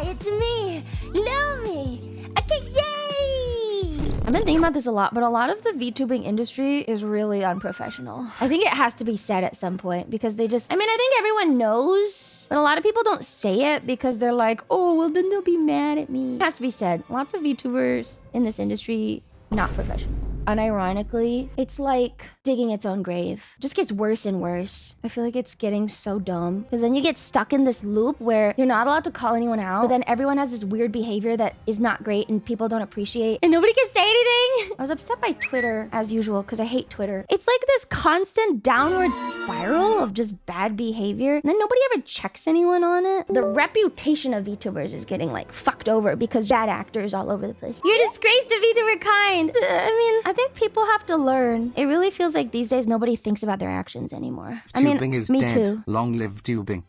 Hi, it's me, Lumi. Okay, yay! I've been thinking about this a lot, but a lot of the VTubing industry is really unprofessional. I think it has to be said at some point because they just... I mean, I think everyone knows, but a lot of people don't say it because they're like, oh, well, then they'll be mad at me. It has to be said. Lots of VTubers in this industry, not professional. Unironically, it's like digging its own grave. It just gets worse and worse. I feel like it's getting so dumb because then you get stuck in this loop where you're not allowed to call anyone out, but then everyone has this weird behavior that is not great and people don't appreciate and nobody can say anything. I was upset by Twitter as usual because I hate Twitter. It's like this constant downward spiral of just bad behavior and then nobody ever checks anyone on it. The reputation of VTubers is getting like fucked over because bad actors all over the place. You're a disgrace to VTuber kind. I think people have to learn. It really feels like these days nobody thinks about their actions anymore. Tubing is me dead. too. Long live tubing.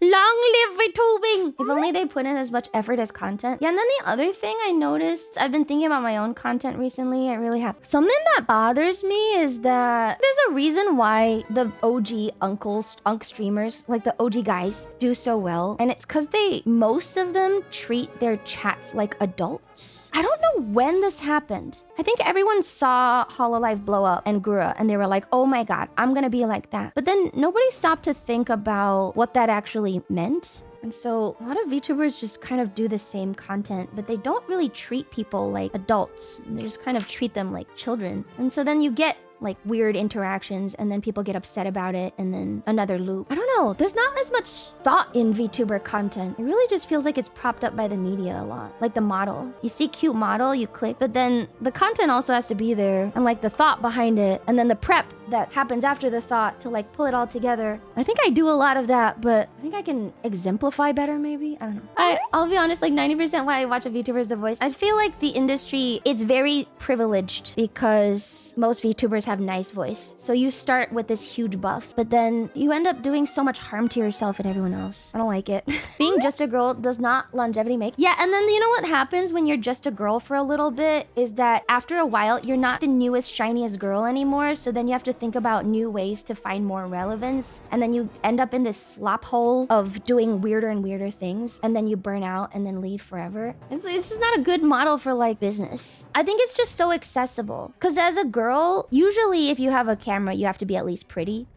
Long live VTubing! If only they put in as much effort as content. Yeah, and then the other thing I noticed, I've been thinking about my own content recently. I really have. Something that bothers me is that there's a reason why the OG unk streamers, like the OG guys, do so well. And it's because most of them treat their chats like adults. I don't know when this happened. I think everyone saw Hololive blow up and Gura, and they were like, oh my god, I'm gonna be like that. But then nobody stopped to think about what that actually meant. And so a lot of VTubers just kind of do the same content, but they don't really treat people like adults. They just kind of treat them like children. And so then you get like weird interactions and then people get upset about it and then another loop. I don't know. There's not as much thought in VTuber content. It really just feels like it's propped up by the media a lot. Like the model. You see cute model, you click, but then the content also has to be there and like the thought behind it and then the prep that happens after the thought to like pull it all together. I think I do a lot of that, but I think I can exemplify better maybe. I don't know. I'll be honest, like 90% why I watch a VTuber is the voice. I feel like the industry, it's very privileged because most VTubers have nice voice. So you start with this huge buff, but then you end up doing so much harm to yourself and everyone else. I don't like it. Being just a girl does not longevity make. Yeah, and then you know what happens when you're just a girl for a little bit is that after a while, you're not the newest, shiniest girl anymore. So then you have to think about new ways to find more relevance. And then you end up in this slop hole of doing weirder and weirder things. And then you burn out and then leave forever. It's just not a good model for like business. I think it's just so accessible. Because as a girl, usually if you have a camera, you have to be at least pretty.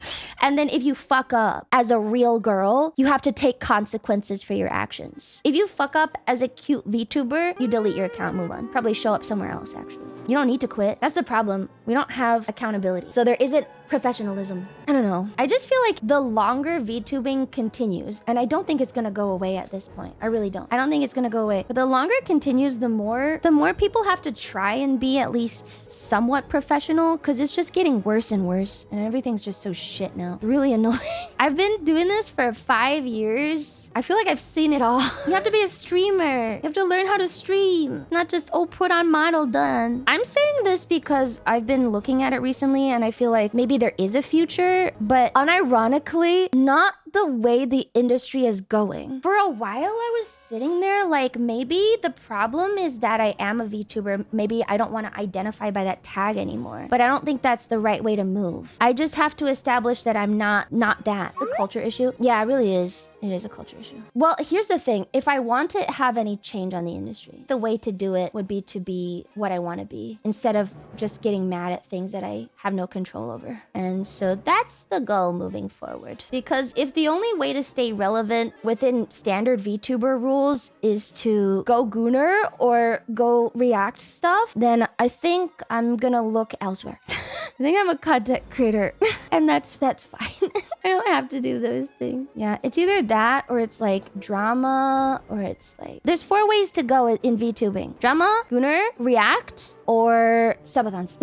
And then if you fuck up as a real girl, you have to take consequences for your actions. If you fuck up as a cute VTuber, you delete your account, move on. Probably show up somewhere else, actually. You don't need to quit. That's the problem. We don't have accountability. So there isn't professionalism. I don't know. I just feel like the longer VTubing continues, and I don't think it's gonna go away at this point. I really don't. I don't think it's gonna go away. But the longer it continues, the more people have to try and be at least somewhat professional because it's just getting worse and worse. And everything's just so shit now. It's really annoying. I've been doing this for 5 years. I feel like I've seen it all. You have to be a streamer. You have to learn how to stream. Not just, oh, put on model, done. I'm saying this because I've been looking at it recently and I feel like maybe there is a future, but unironically, not the way the industry is going. For a while, I was sitting there like, maybe the problem is that I am a VTuber. Maybe I don't want to identify by that tag anymore. But I don't think that's the right way to move. I just have to establish that I'm not that. The culture issue? Yeah, it really is. It is a culture issue. Well, here's the thing. If I want to have any change on the industry, the way to do it would be to be what I want to be instead of just getting mad at things that I have no control over. And so that's the goal moving forward. Because if the only way to stay relevant within standard VTuber rules is to go Gooner or go React stuff, then I think I'm gonna look elsewhere. I think I'm a content creator and that's fine. I don't have to do those things. Yeah, it's either that or it's like drama or it's like... There's 4 ways to go in VTubing. Drama, Gooner, React, or subathons.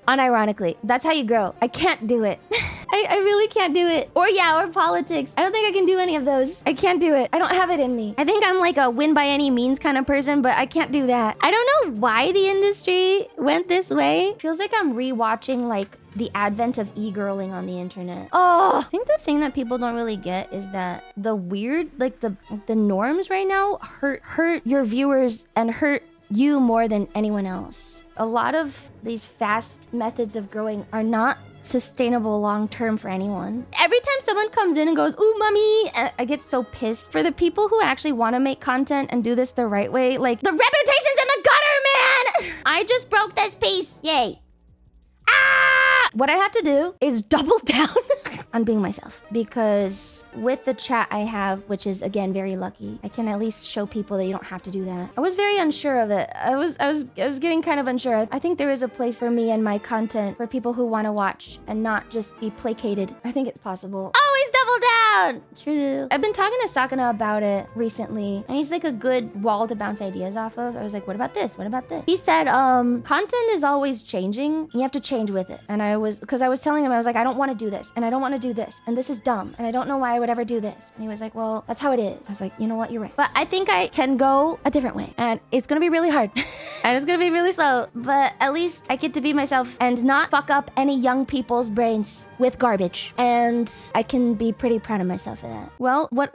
Unironically, that's how you grow. I can't do it. I really can't do it. Or politics. I don't think I can do any of those. I can't do it. I don't have it in me. I think I'm like a win by any means kind of person, but I can't do that. I don't know why the industry went this way. Feels like I'm rewatching like the advent of e-girling on the internet. Oh, I think the thing that people don't really get is that the weird, like the norms right now hurt your viewers and hurt you more than anyone else. A lot of these fast methods of growing are not sustainable long term for anyone. Every time someone comes in and goes, "Ooh, mommy," I get so pissed. For the people who actually want to make content and do this the right way, like, the reputation's in the gutter, man! I just broke this piece. Yay. Ah! What I have to do is double down on being myself, because with the chat I have, which is again very lucky, I can at least show people that you don't have to do that. I was very unsure of it. I was getting kind of unsure. I think there is a place for me and my content for people who want to watch and not just be placated. I think it's possible. Always double down. True. I've been talking to Sakana about it recently, and he's like a good wall to bounce ideas off of. I was like, what about this? What about this? He said, content is always changing. You have to change with it. And I was telling him, I was like, I don't want to do this, and I don't want to do this, and this is dumb, and I don't know why I would ever do this. And he was like, well, that's how it is. I was like, you know what, you're right. But I think I can go a different way, and it's gonna be really hard. And it's gonna be really slow, but at least I get to be myself and not fuck up any young people's brains with garbage. And I can be pretty proud of myself for that. Well, what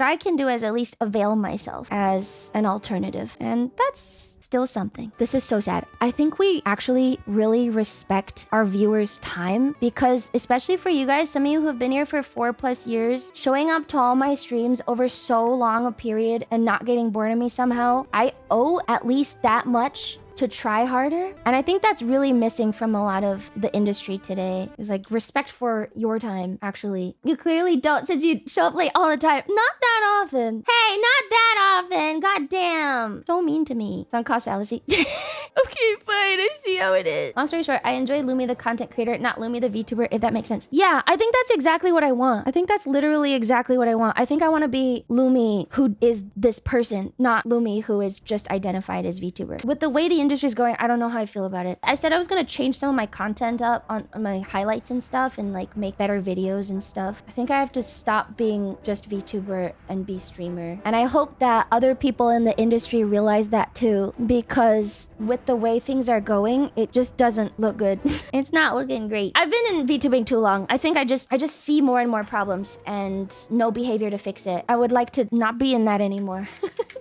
I can do is at least avail myself as an alternative, and that's still something. This is so sad. I think we actually really respect our viewers' time, because especially for you guys, some of you who have been here for 4+ years, showing up to all my streams over so long a period and not getting bored of me somehow, I owe at least that much to try harder. And I think that's really missing from a lot of the industry today, is like respect for your time. Actually, you clearly don't, since you show up late all the time. Not that often. Hey, not that often. God damn. So mean to me. It's on cost fallacy. Okay, fine. I see how it is. Long story short, I enjoy Lumi the content creator, not Lumi the VTuber, if that makes sense. Yeah, I think that's exactly what I want. I think that's literally exactly what I want. I think I want to be Lumi who is this person, not Lumi who is just identified as VTuber. With the way the industry is going, I don't know how I feel about it. I said I was going to change some of my content up on my highlights and stuff, and like make better videos and stuff. I think I have to stop being just VTuber and be streamer. And I hope that other people in the industry realize that too, because with the way things are going, it just doesn't look good. It's not looking great. I've been in VTubing too long. I think I just see more and more problems and no behavior to fix it. I would like to not be in that anymore.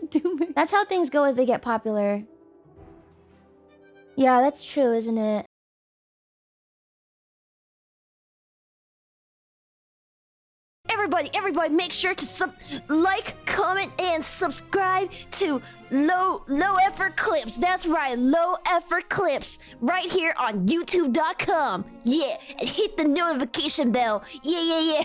Doomer. That's how things go as they get popular. Yeah, that's true, isn't it? Everybody, make sure to like, comment, and subscribe to Low Effort Clips. That's right, Low Effort Clips, right here on YouTube.com. Yeah, and hit the notification bell. Yeah.